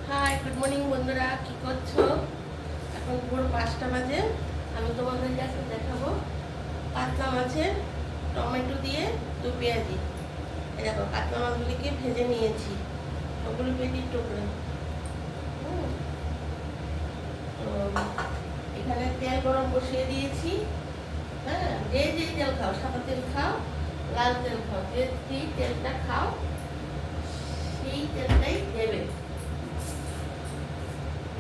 High, good morning বন্ধুরা, কি করছো? এখন ভোর 5টা বাজে। আমি তোমাদের কাছে দেখাবো কাতলা মাছের টমেটো দিয়ে দু পেঁয়াজি। এই দেখো, কাতলা মাছগুলিকে ভেজে নিয়েছি, ওগুলো পেঁয়াজির টুকরো। তো এখানে তেল গরম বসিয়ে দিয়েছি। হ্যাঁ, যে যে তেল খাও, সাদা তেল খাও, লাল তেল খাও, যে যেই তেলটা খাও সেই তেলটাই দেবে।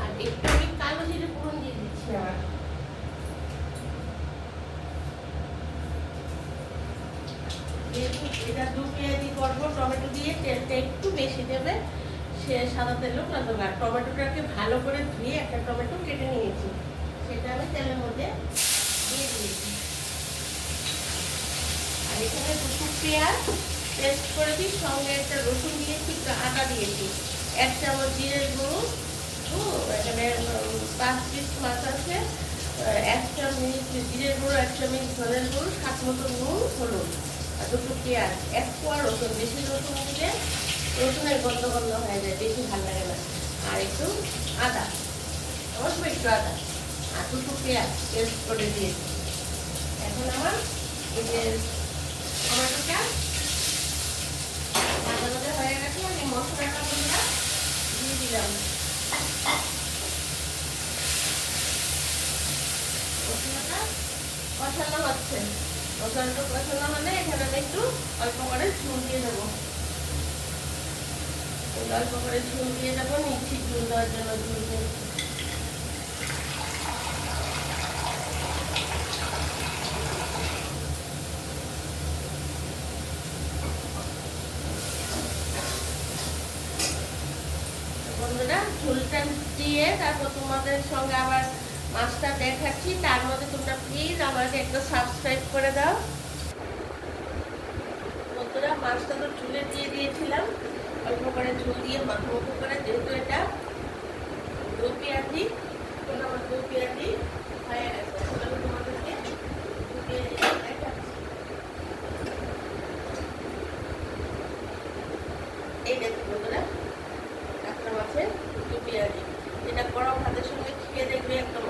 আর একটু আমি কালো জিরে ফোড়ন দিয়ে দিচ্ছি। আমার যেহেতু এটা দু পেঁয়াজি করবো টমেটো দিয়ে, তেলটা একটু বেশি দেবে। সে সাদা তেলও না দেবে। আর টমেটোটাকে ভালো করে ধুয়ে একটা টমেটো কেটে নিয়েছি, সেটা আমি তেলের মধ্যে দিয়ে দিয়েছি। আর এখানে দুটো পেঁয়াজ পেস্ট করেছি, সঙ্গে একটা রসুন দিয়েছি, আদা দিয়েছি, 1 চামচ জিরের গুঁড়ো। এখানে 5 পিস মাছ আছে, 1 চামচ জিরের গুঁড়ো, 1 চামচ ধনের গুঁড়ো, স্বাদ মতো নুন, হলুদ, আর দুটো পেঁয়াজ, 1 কোয়া রসুন। বেশি রসুন দিলে রসুনের গন্ধ গন্ধ হয়ে যায়, বেশি ভালো লাগে না। আর একটু আদা, অল্প একটু আদা, আর দুটো পেঁয়াজ পেস্ট করে দিয়েছি। এখন আমার এই যে টমেটোটা ভাজা ভাজা হয়ে গেছে, আমি মশলাটা বন্ধুরা দিয়ে দিলাম। মশলাটা কষানো হচ্ছে। মশলাটা কষানো হলে এখানে আমি একটু অল্প করে ঝুল দিয়ে দেবো। অল্প করে ঝুল দিয়ে দেবো, নিচ্ছি ঝুল দেওয়ার জন্য ঝুল নিচ্ছি। বন্ধুরা, ঝুলটা দিয়ে তারপর তোমাদের সঙ্গে আবার মাছটা দেখাচ্ছি। তার মধ্যে তোমরা প্লিজ আমাকে একটা সাবস্ক্রাইব করে দাও। বন্ধুরা, মাছটা তো ঝুলে দিয়ে দিয়েছিলাম, অল্প করে ঝুল দিয়ে মাখো মাখো করে, যেহেতু এটা দু পেঁয়াজি, আমার দু পেঁয়াজি হয়ে গেছে। এখন আমি তোমাদেরকে দু পেঁয়াজি দেখাচ্ছি। এই দেখো বন্ধুরা, কাঁকড়া মাছের দু পেঁয়াজি, এটা গরম ভাতের সঙ্গে খেয়ে দেখবে একদম